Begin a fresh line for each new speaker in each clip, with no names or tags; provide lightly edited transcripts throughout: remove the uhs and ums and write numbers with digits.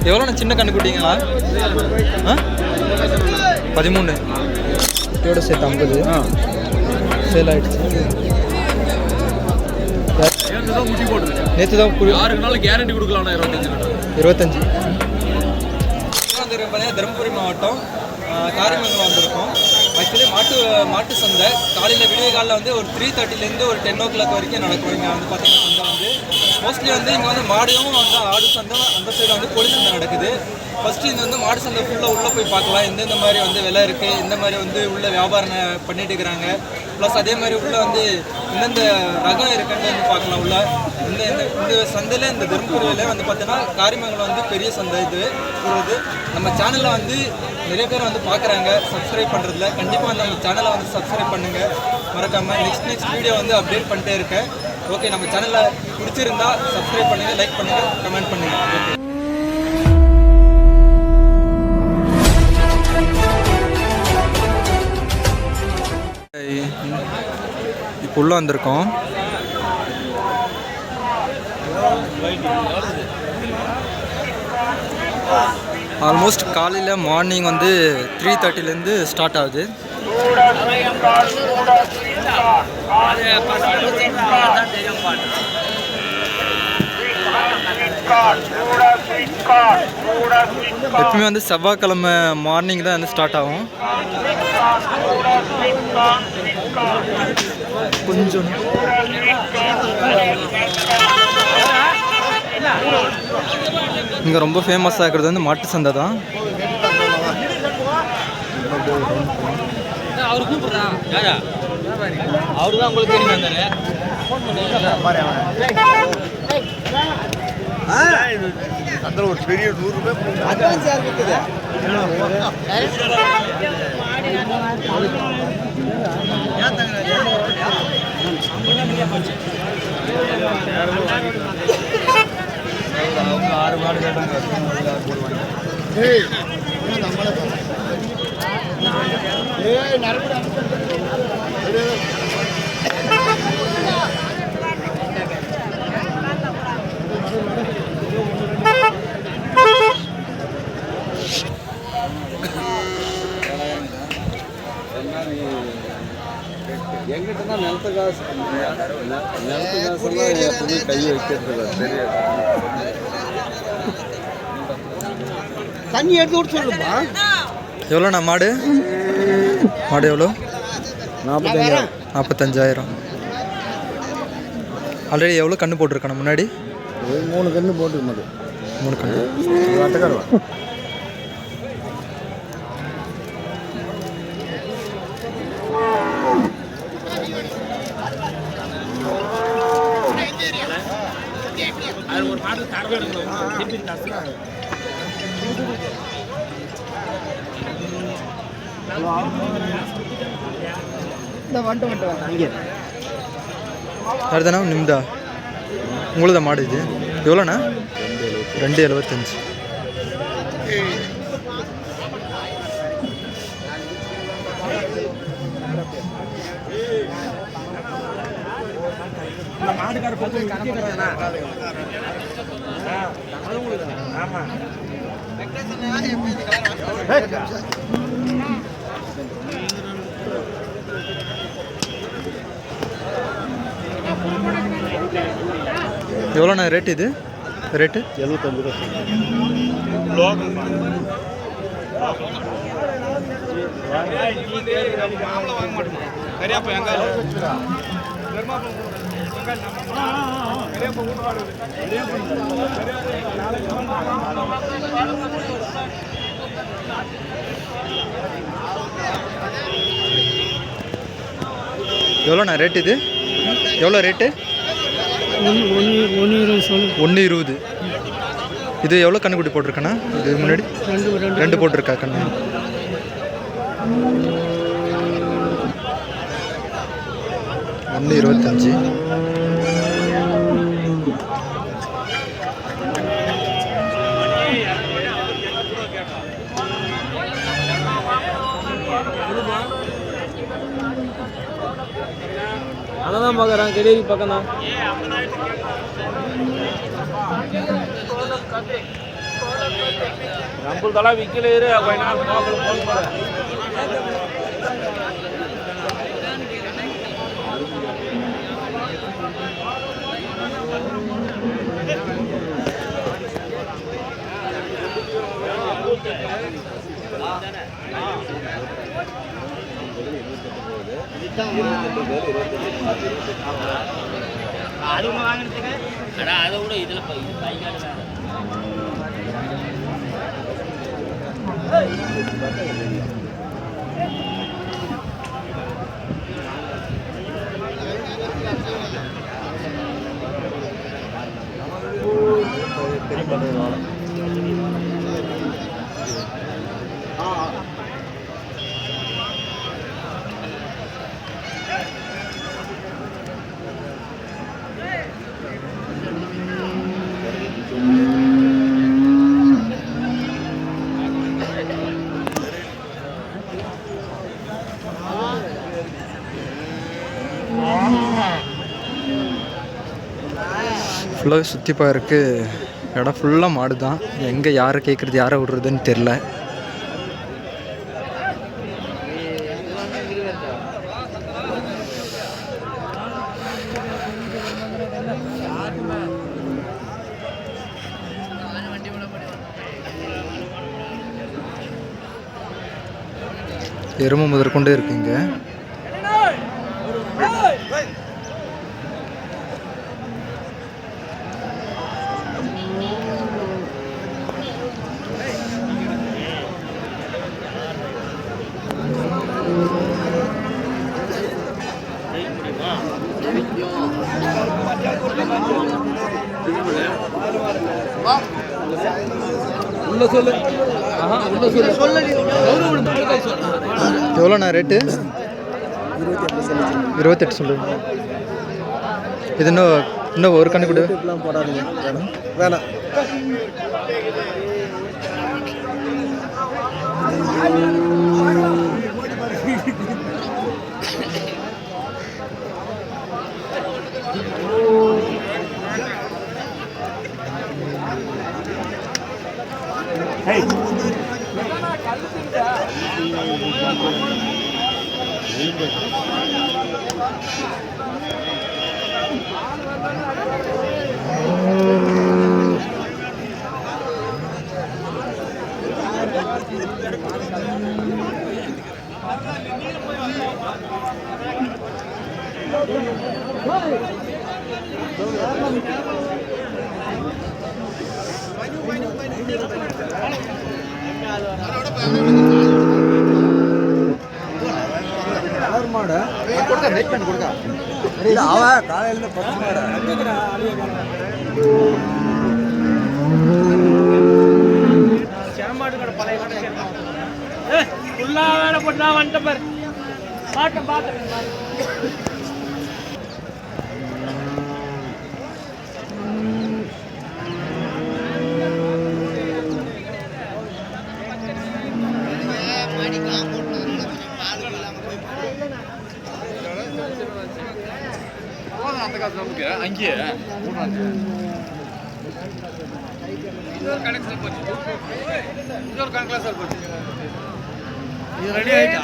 எவ்வளோண்ணா சின்ன கண்டுக்குட்டிங்களா? 13 குட்டியோட சேர்த்து 50 சேல் ஆகிடுச்சு. நேற்று தான் 6 நாள் கேரண்டி கொடுக்கலாம்ண்ணா. 25 பார்த்தீங்கன்னா தருமபுரி மாவட்டம் காரியமங்கலம் வந்திருக்கோம். ஆக்சுவலி மாட்டு சந்தை காலையில் விடிய காலில் வந்து ஒரு 3:30லேருந்து ஒரு 10 o'clock வரைக்கும் நடக்கும். இங்கே வந்து பார்த்தீங்கன்னா சந்தை வந்து மோஸ்ட்லி வந்து இங்கே வந்து மாடும் வந்து ஆடு சந்தை, அந்த சைடு வந்து கோழி சந்தை நடக்குது. ஃபஸ்ட்டு இது வந்து மாடு சந்தை ஃபுல்லாக உள்ளே போய் பார்க்கலாம், எந்தெந்த மாதிரி வந்து விலை இருக்குது, எந்த மாதிரி வந்து உள்ளே வியாபாரம் பண்ணிட்டு இருக்கிறாங்க. ப்ளஸ் அதே மாதிரி உள்ளே வந்து எந்தெந்த ரகம் இருக்குன்னு வந்து பார்க்கலாம். உள்ள இந்த சந்தையில் இந்த தருமபுரியில் வந்து பார்த்தீங்கன்னா காரியமங்கலம் வந்து பெரிய சந்தை இது. நம்ம சேனலில் வந்து நிறைய பேர் வந்து பார்க்குறாங்க, சப்ஸ்கிரைப் பண்ணுறதுல. கண்டிப்பாக நம்ம சேனலை வந்து சப்ஸ்கிரைப் பண்ணுங்கள் மறக்காமல். நெக்ஸ்ட் வீடியோ வந்து அப்டேட் பண்ணிட்டே இருக்கேன். ஓகே, நம்ம சேனலை பிடிச்சிருந்தா சப்ஸ்கிரைப் பண்ணுங்கள், லைக் பண்ணுங்கள், கமெண்ட் பண்ணுங்கள். ஓகே, இப்போ உள்ள வந்திருக்கோம். ஆல்மோஸ்ட் காலையில் மார்னிங் வந்து 3:30லேருந்து ஸ்டார்ட் ஆகுது. எப்பவுமே வந்து செவ்வாய்க்கிழமை மார்னிங் தான் வந்து ஸ்டார்ட் ஆகும். கொஞ்சம் இங்கே ரொம்ப ஃபேமஸாக இருக்கிறது வந்து மாட்டு சந்தை தான். அவரு தான் உங்களுக்கு தெரியும்.
அதில் ஒரு பெரிய 100 ரூபாய் அட்வான்ஸ் யார் இருக்குது? அவங்க 6 மாடு கேட்டாங்க. எங்கிட்ட தான் நிலத்து காசு எப்பவுமே கை வைக்கிறது தெரியாது. தண்ணி எடுத்து விட்டு சொல்லுப்பா.
எவ்வளோண்ணா மாடு எவ்வளோ?
45,000.
ஆல்ரெடி எவ்வளோ கன்று போட்டிருக்கான முன்னாடி?
3 கன்று போட்டுருக்கு.
3 கன்று. யாருதாண்ணா நிம்தா? உங்களுதான் மாடு இது? எவ்வளோண்ணா? 2.75. எவ்வளோண்ணா ரேட்டு இது? ரேட்டு
75
எவ்வளோண்ணா ரேட்டு இது? எவ்வளோ ரேட்டு? 1.20. இது எவ்வளோ கண்ணுக்குட்டி போட்டிருக்கண்ணா? இது முன்னாடி 2 போட்டிருக்கா கண்ணு. $1.25.
அதான் பார்க்குறேன் கெடேரி பக்கம் தான். நம்மள்தெல்லாம் விற்கல இரு கொஞ்ச நாள் போகல போன் போகிறேன்.
அது ஒன்று வாங்கினதுக்கு அதை விட இதில் பைக்காடு
ஃபுல்லாகவே சுற்றி பார்க்கு இடம் ஃபுல்லாக மாடு தான். எங்கே யாரை கேட்குறது யாரை விடுறதுன்னு தெரில. எருமை முதற்கொண்டே இருக்குங்க. எவ்வளோண்ணா ரேட்டு? 28 சொல்லுங்க. இது இன்னும் ஒரு கண்ணு கூட போடாதீங்க. வேணாம்.
அங்கேயே இன்னொரு கணக்கில் சார் போச்சு. இது ரெடி ஆயிட்டா?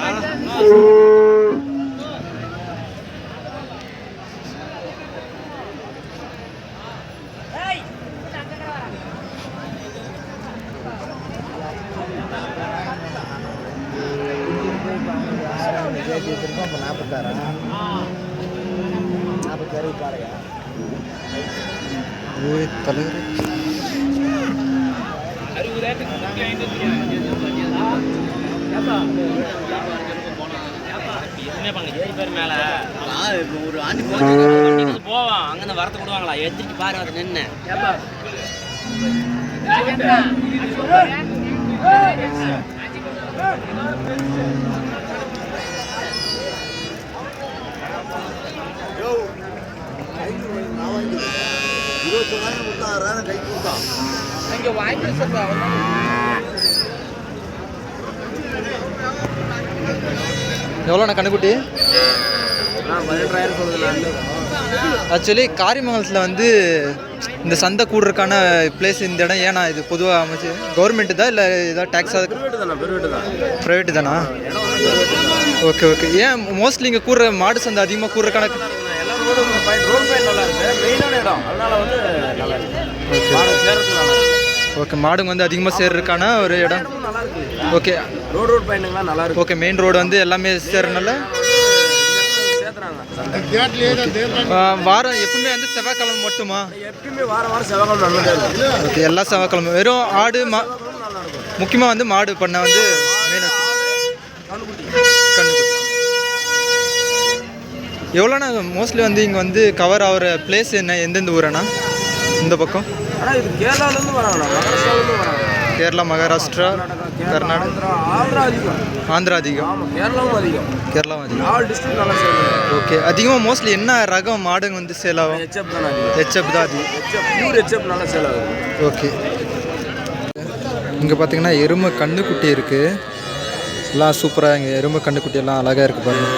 தலைவர்
ஒரு ஆண்டு போவான் அங்கே வரத்து கொடுவாங்களா எடுத்துட்டு பாரு அதை நின்று
எவ்வளோண்ணா கண்ணுக்குட்டி?
18,000 சொல்லுது.
ஆக்சுவலி காரியமங்கலத்தில் வந்து இந்த சந்தை கூடுறதுக்கான பிளேஸ் இந்த இடம் ஏன்னா இது பொதுவாக அமைச்சு கவர்மெண்ட்டு தான் இல்லை ஏதாவது டேக்ஸ் ப்ரைவேட்டு தானா? Okay okay. ஏன் மோஸ்ட்லி இங்கே கூடுற மாடு சந்தை அதிகமாக கூடுறதுக்கான ஓகே மாடுங்க வந்து அதிகமாக சேர்றதுக்கான ஒரு இடம். ஓகே
ரோடு பயணங்கள்லாம் நல்லா இருக்கு.
ஓகே மெயின் ரோடு வந்து எல்லாமே சேர்றதுனால வாரம் எப்பவுமே வந்து செவ்வாய்க்கிழமை மட்டுமா?
எப்பயுமே வாரம் செவ்வாய்க்கிழமை நல்லதே இருக்கும்.
ஓகே எல்லா செவ்வாய்க்கிழமை வெறும் ஆடு முக்கியமாக வந்து மாடு பண்ண வந்து மெயின் கண்டுபிடி. எவ்வளோண்ணா மோஸ்ட்லி வந்து இங்கே வந்து கவர் ஆகிற பிளேஸ் என்ன எந்தெந்த ஊரண்ணா இந்த பக்கம்?
ஆனால் இது கேரளாவிலேருந்து வராங்களா, மகாராஷ்டிராவிலேருந்து வராங்க.
கேரளா, மகாராஷ்டிரா, கர்நாடகா,
ஆந்திரா அதிகம்.
ஆந்திரா அதிகம்.
ஆமாம் கேரளாவும் அதிகம்.
கேரளாவும் அதிகம்.
4 டிஸ்ட்ரிக்ட் நல்லா சேல்.
ஓகே அதிகமாக மோஸ்ட்லி என்ன ரகம் மாடுங்க வந்து சேல் ஆகும்?
ஹெச்எப் தான் அதிகம்.
ஹெச்எப் தான் அதிகம்.
பியூர் ஹெச்எப் நல்லா சேல் ஆகும்.
ஓகே. இங்கே பார்த்தீங்கன்னா எருமை கண்ணுக்குட்டி இருக்குது. எல்லாம் சூப்பராக இங்கே எருமை கண்ணுக்குட்டி எல்லாம் அழகாக இருக்குது பாருங்கள்.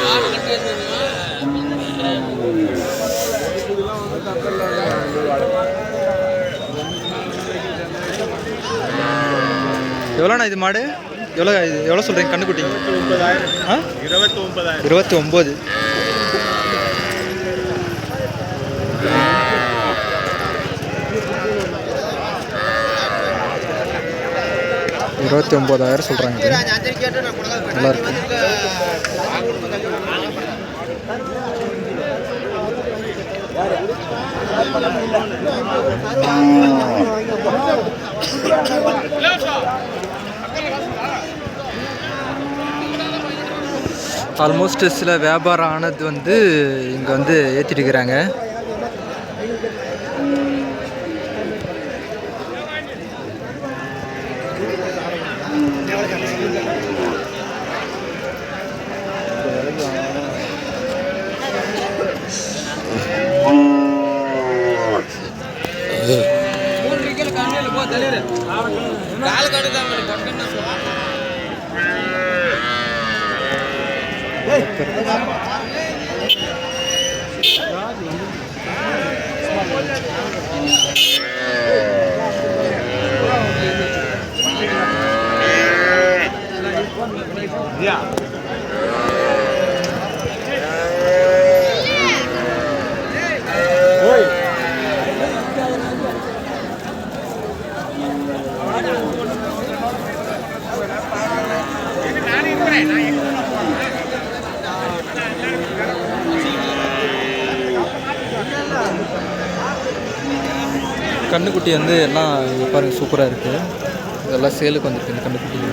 எவ்வளோண்ணா இது மாடு? எவ்வளோ சொல்கிறீங்க கண்ணுக்குட்டிங்க? 29,000. 29. $29,000 சொல்கிறாங்க. நல்லா இருக்கு. ஆல்மோஸ்ட் சில வியாபாரம் ஆனது வந்து இங்கே வந்து ஏற்றிட்டு இருக்கிறாங்க. கண்ணுக்குட்டி வந்து எல்லாம் பாருங்க சூப்பராக இருக்குது. இதெல்லாம் சேலுக்கு வந்துருக்கு இந்த கண்ணுக்குட்டிகள்.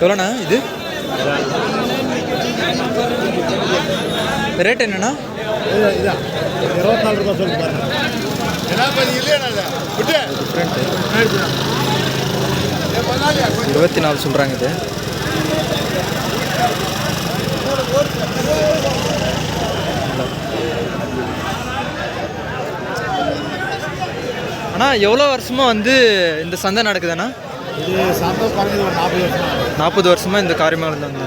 எவ்வளோண்ணா இது ரேட் என்னண்ணா?
24 ரூபாய் சொல்லி பாருங்க.
24 சொல்கிறாங்க இது. அண்ணா எவ்வளோ வருஷமாக வந்து இந்த சந்தை நடக்குதுண்ணா?
இது சந்தை குறைஞ்சது ஒரு 40 வருஷம்.
40 வருஷமாக இந்த காரியமங்கலம் வந்து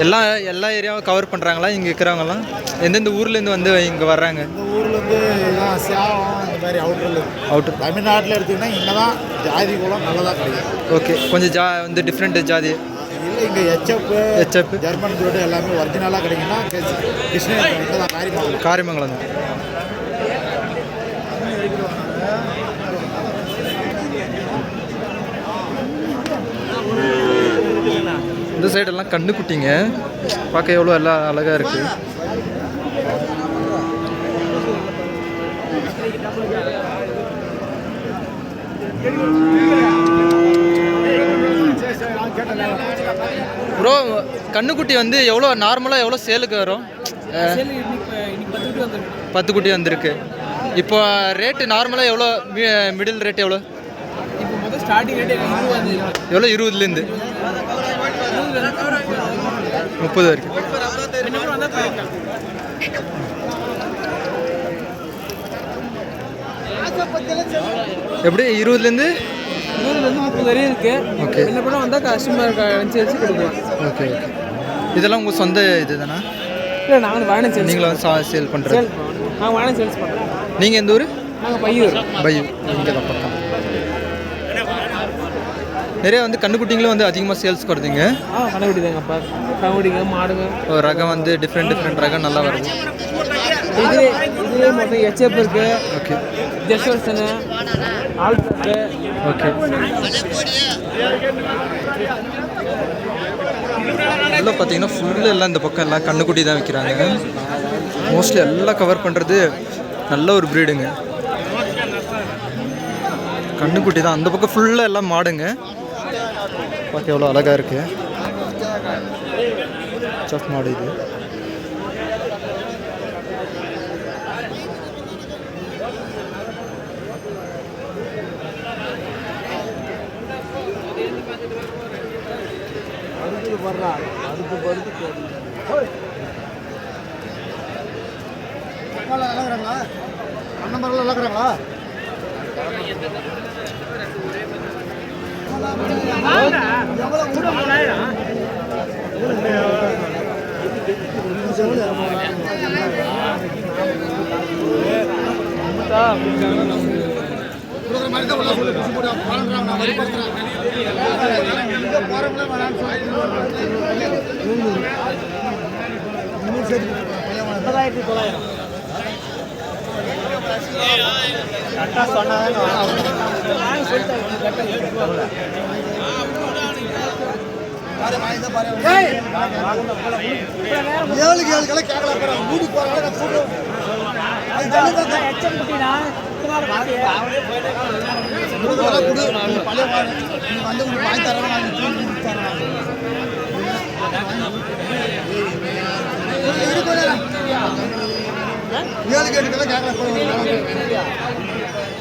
எல்லா ஏரியாவும் கவர் பண்ணுறாங்களா? இங்கே இருக்கிறவங்கலாம் எந்தெந்த ஊர்லேருந்து வந்து இங்கே வர்றாங்க?
இந்த ஊர்லேருந்து இதான் சேவம் இந்த மாதிரி அவுட்டர் தமிழ்நாட்டில் எடுத்திங்கன்னா இங்கே தான் ஜாதி குளம் நல்லதாக கிடைக்கும்.
ஓகே கொஞ்சம் வந்து டிஃப்ரெண்ட் ஜாதி
இல்லை இங்கே ஹெச்எப் ஜெர்மன் ப்ரீடு எல்லாமே ஒரிஜினலாக கிடைக்குன்னா கிருஷ்ணகிரி இங்கே தான்
காரியமங்கலம் தான். இந்த சைடெல்லாம் கண்ணுக்குட்டிங்க பார்க்க எவ்வளோ எல்லாம் அழகாக இருக்குது. ப்ரோ கண்ணுக்குட்டி வந்து எவ்வளோ நார்மலாக எவ்வளோ சேலுக்கு வரும்? 10 குட்டி வந்திருக்கு. இப்போ ரேட்டு நார்மலாக எவ்வளோ? மிடில் ரேட் எவ்வளோ? எவ்வளோ? 20லேருந்து 30 வரைக்கும். எப்படி 20லேருந்து
30 வரையும் இருக்கு.
ஓகே
என்ன பண்ண வந்தால் கஸ்டமர் அனுசரிச்சு கொடுக்கலாம்.
Okay okay. இதெல்லாம் உங்கள் சொந்த இது தானே?
இல்லை நாங்கள் வாங்கின சேல்ஸ்
நீங்களும் சேல் பண்ணுறது?
சேல் நாங்கள் வாங்கின சேல்ஸ் பண்ணுறோம்.
நீங்கள் எந்த ஊர்?
நாங்கள் பையூர்.
பையூர் இங்கே தான் பக்கம். நிறைய வந்து கண்ணுக்குட்டிங்களும் வந்து அதிகமாக சேல்ஸ் வருதுங்க.
கண்டுபிடி தாங்கப்பா. கண்டுபிடிங்க மாடுங்க
ரகம் வந்து டிஃப்ரெண்ட் ரகம் நல்லா வருது.
இதுலேயே மொத்தம் ஹெச்எப் இருக்கு.
ஓகே.
ஜெஸ்வர்சனு ஆல்ஃபு.
ஓகே. எல்லாம் பார்த்தீங்கன்னா ஃபுல்லு எல்லாம் இந்த பக்கம் எல்லாம் கண்ணுக்குட்டி தான் வைக்கிறாங்க. மோஸ்ட்லி எல்லாம் கவர் பண்ணுறது நல்ல ஒரு ப்ரீடுங்க. கண்ணுக்குட்டி தான். அந்த பக்கம் ஃபுல்லாக எல்லாம் மாடுங்க. பார்க்க எவ்வளோ அழகாக இருக்குது. சஃப் மாடு இது.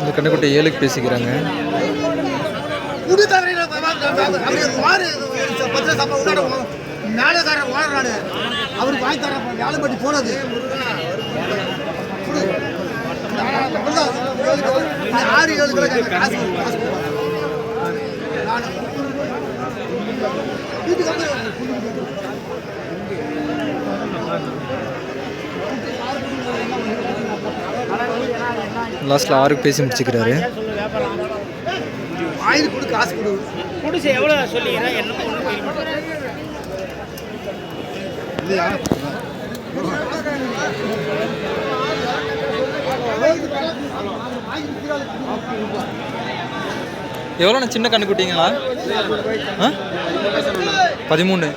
இந்த கண்ணுக்குட்டி 7க்கு பேசிக்கிறாங்க.
அவருக்கு வாங்கி தர வேலை பட்டி போனது 6-7 காசு
லாஸ்ட்டில் 6க்கு பேசி முடிச்சுக்கிறாரு.
வாங்கி கொடு, காசு கொடு.
குடிசை எவ்வளோ சொல்லிக்கிறேன் என்ன
இல்லையா?
எவ்வளோண்ணா சின்ன கண்ணுக்குட்டிங்களா? 13.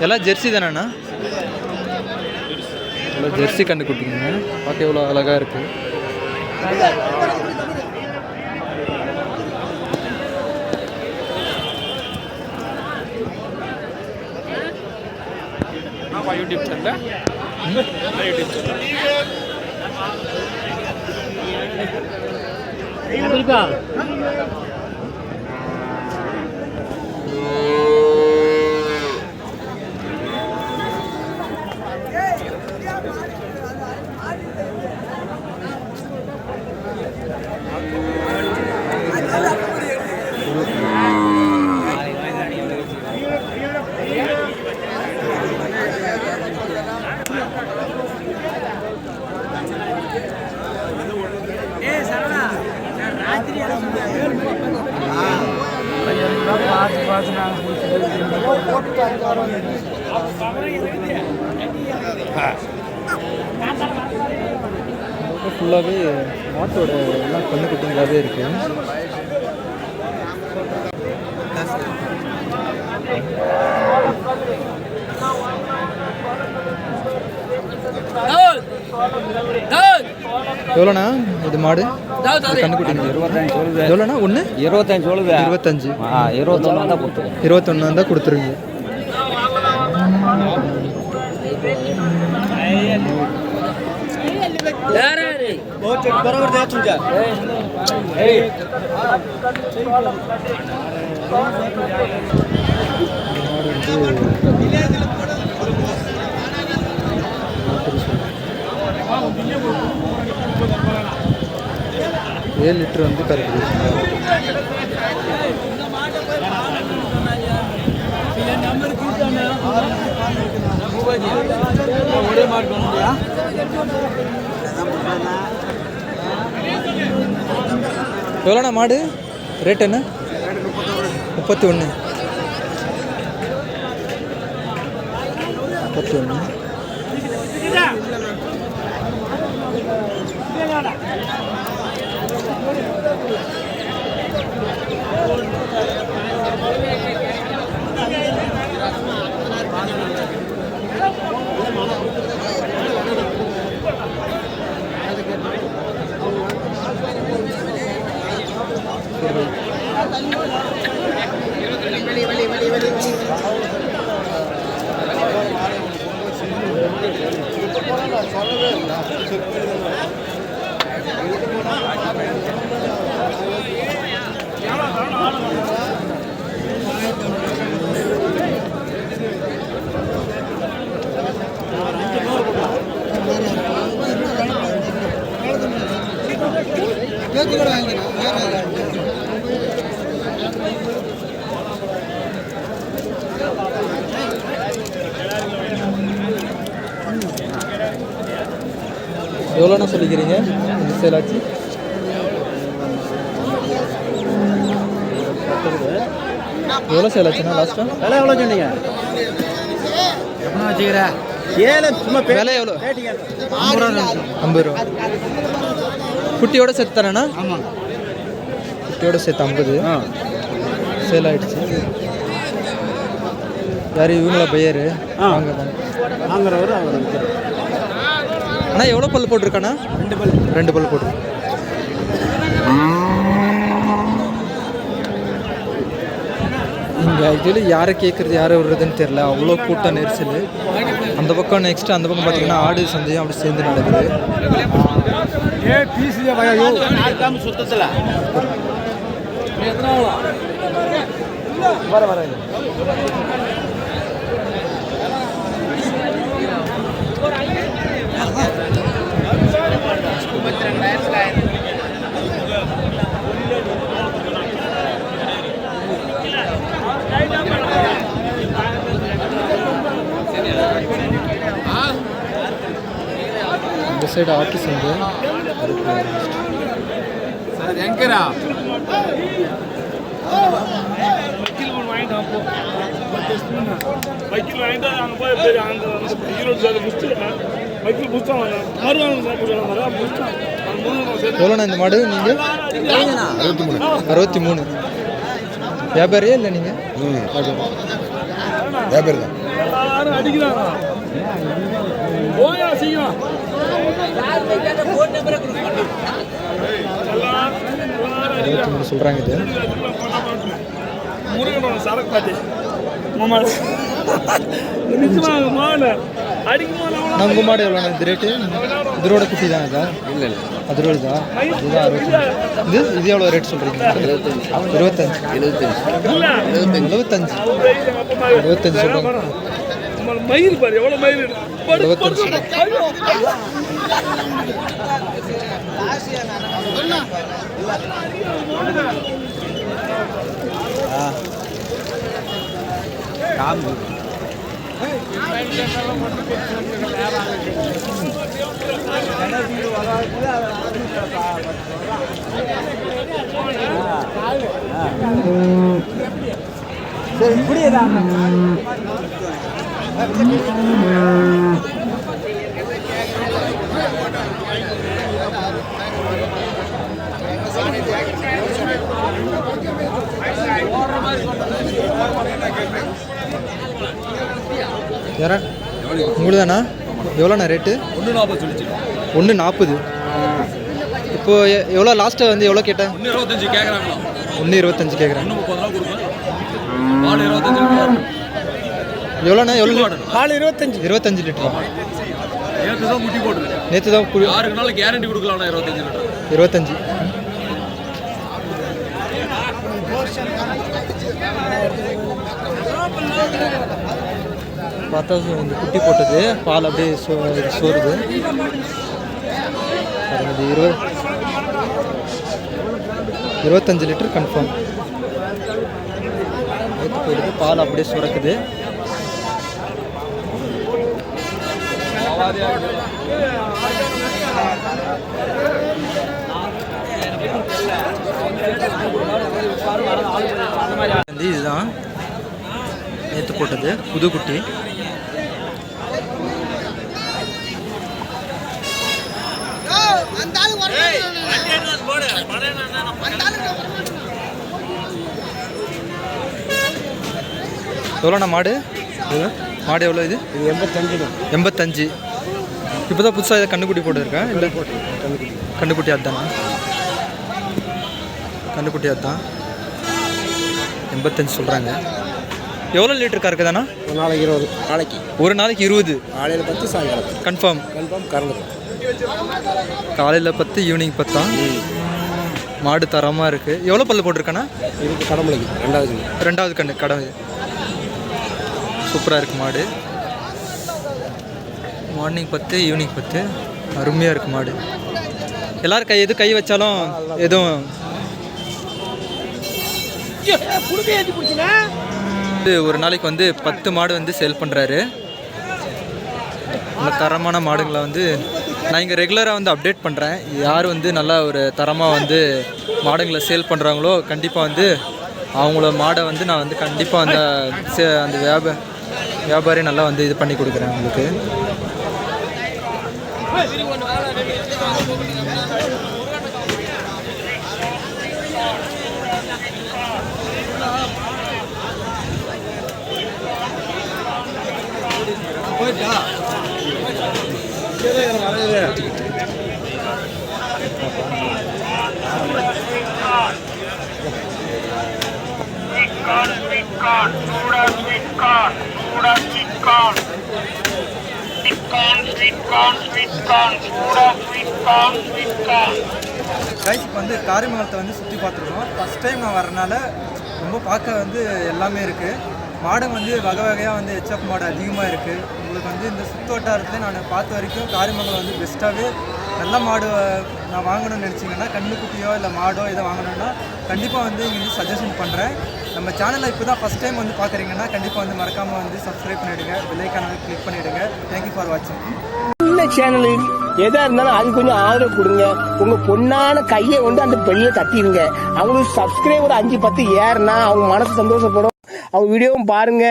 எல்லாம் ஜெர்சி தானேண்ணா? எல்லாம் ஜெர்சி கண்ணுக்குட்டிங்க. பார்க்க எவ்வளோ அழகாக இருக்குது.
யூடியூப் சேனல்
ஃபுல்லாகவே மாட்டோட எல்லாம் கண்ணுக்குட்டிங்களாகவே இருக்குது. எவ்வளோண்ணா இது மாடு கண்ணுக்குட்டிங்க?
25 சொல்லுது.
எவ்வளோண்ணா? 1
25 சொல்லுது.
25.
21 தான் கொடுத்துருங்க.
21 தான் கொடுத்துருங்க.
बरोबर द्या तुमच्या
ஏழு லிட்டர் வந்து கருக்கு. எவ்வளோண்ணா மாடு ரேட் என்ன? 31. 31. எவ்வளோண்ணா சொல்லிக்கிறீங்க இந்த சேலாச்சு? எவ்வளோ சேலாச்சுண்ணா லாஸ்ட்டாக?
விலை எவ்வளோ சொன்னீங்க? எவ்வளோ வச்சுக்கிற? ஏழு சும்மா
விலை எவ்வளோ? 50 ரூபா. குட்டியோட சேர்த்து தானேண்ணா?
ஆமாம்,
குட்டியோட சேர்த்து 50. சேல் ஆகிடுச்சு. யார் இவங்களா பையர்?
வாங்குறவர் அவர்.
அண்ணா எவ்வளோ பல் போட்டிருக்காண்ணா? 2 பல் போட்டு. இங்கே ஆக்சுவலி யாரை கேட்குறது யாரை விடுறதுன்னு தெரில, அவ்வளோ கூட்டம் நெரிசல். அந்த பக்கம் நெக்ஸ்ட்டு அந்த பக்கம் பார்த்தீங்கன்னா ஆடு சந்தையும் அப்படி சேர்ந்து நடக்குது.
சுத்தத்தில் வர
இந்த சைடு ஆட்டு சந்தை.
எங்கரா
எவ்வளோண்ணா இந்த மாடு நீங்கள்? 63. வியாபாரியா இல்லை நீங்கள்?
வியாபாரி தான்.
சொல்கிறாங்க இது. உங்கள் மாடு எவ்வளோண்ணா இது ரேட்டு? இதோட குட்டி தான் இதா? இல்லை இல்லை, அதோட இதா? இதுதான் 65. இது எவ்வளோ ரேட் சொல்கிறீங்க? 25. 75 சொல்கிறாங்க.
மயில் பாரு எவ்வளோ மயில்.
75. யாரா உங்களுதாண்ணா? எவ்வளோண்ணா ரேட்டு? 140. இப்போ எவ்வளோ லாஸ்ட்டு வந்து எவ்வளோ கேட்டேன்?
125 கேட்குறாங்களா?
125 கேட்குறேன்.
30 ரூபா கொடுப்பேன். பால் 25.
எவ்வளோண்ணா? எவ்வளோ?
பால் 25
லிட்டரா?
நேற்று தான் குட்டி போட்டுது.
நேற்று தான்
யாருக்கு நாள் கேரண்டி கொடுக்கலாம்ண்ணா 25 லிட்டர்.
25. பார்த்தா இந்த குட்டி போட்டது பால் அப்படியே சோறுது. இது 25 லிட்டர் கன்ஃபார்ம் போயிடுது. பால் அப்படியே சுரக்குது. இதுதான் நேற்று போட்டது புது குட்டி. எவ்வளோண்ணா மாடு? மாடு எவ்வளோ இது? 85. இப்போ தான் புதுசாக இதை கண்ணுக்குட்டி போட்டுருக்கேன். இல்லை கண்ணுக்குட்டி அதுதானா? கண்ணுக்குட்டி அதுதான் 85 சொல்கிறாங்க. எவ்வளோ லிட்டர் கறக்குதாண்ணா?
ஒரு நாளைக்கு 20. நாளைக்கு
ஒரு நாளைக்கு 20.
காலையில் 10 சாயங்காலம்
கன்ஃபார்ம்
கறந்து.
காலையில் 10 ஈவினிங் 10. மாடு தரமாக இருக்குது. எவ்வளோ பல்லு போட்டிருக்காண்ணா?
இதுக்கு கடம்பளைக்கு 2வது
கண்ணு கடை. சூப்பராக இருக்குது மாடு. Morning 10 evening 10. அருமையாக இருக்குது மாடு. எல்லோரும் எது கை வச்சாலும் எதுவும் ஒரு நாளைக்கு வந்து 10 மாடு வந்து சேல் பண்ணுறாரு. நல்ல தரமான மாடுங்களை வந்து நான் இங்கே ரெகுலராக வந்து அப்டேட் பண்ணுறேன். யார் வந்து நல்லா ஒரு தரமாக வந்து மாடுங்களை சேல் பண்ணுறாங்களோ கண்டிப்பாக வந்து அவங்கள மாடை வந்து நான் வந்து கண்டிப்பாக அந்த வியாபாரி நல்லா வந்து இது பண்ணி கொடுக்குறேன் உங்களுக்கு. கைஸ் இப்போ வந்து காரிமங்கலத்தை வந்து சுற்றி பார்த்துருக்கோம். ஃபஸ்ட் டைம் நான் வரனால ரொம்ப பார்க்க வந்து எல்லாமே இருக்குது. மாடுங்க வந்து வகை வகையாக வந்து ஹெச்எஃப் மாடு அதிகமாக இருக்குது. உங்களுக்கு வந்து இந்த சுற்று வட்டாரத்தில் நான் பார்த்த வரைக்கும் காரிமங்கலம் வந்து பெஸ்ட்டாகவே நல்ல மாடு நான் வாங்கணும்னு நினச்சிங்கன்னா கண்ணுக்குட்டியோ இல்லை மாடோ இதை வாங்கணுன்னா கண்டிப்பாக வந்து இங்கே வந்து சஜஷன் பண்ணுறேன். நம்ம சேனலை இப்போ தான் ஃபஸ்ட் டைம் வந்து பார்க்குறீங்கன்னா கண்டிப்பாக வந்து மறக்காமல் வந்து சப்ஸ்கிரைப் பண்ணிவிடுங்க, பெல் ஐக்கானை கிளிக் பண்ணிவிடுங்க. தேங்க்யூ ஃபார் வாட்சிங்.
இந்த சேனலில் எதா இருந்தாலும் அது கொஞ்சம் ஆதரவு கொடுங்க. உங்க பொண்ணான கையை வந்து அந்த பெல்ல தட்டிடுங்க. அவங்களுக்கு சப்ஸ்கிரைபர் 5-10 ஏறுனா அவங்க மனசு சந்தோஷப்படும். அவங்க வீடியோவும் பாருங்க.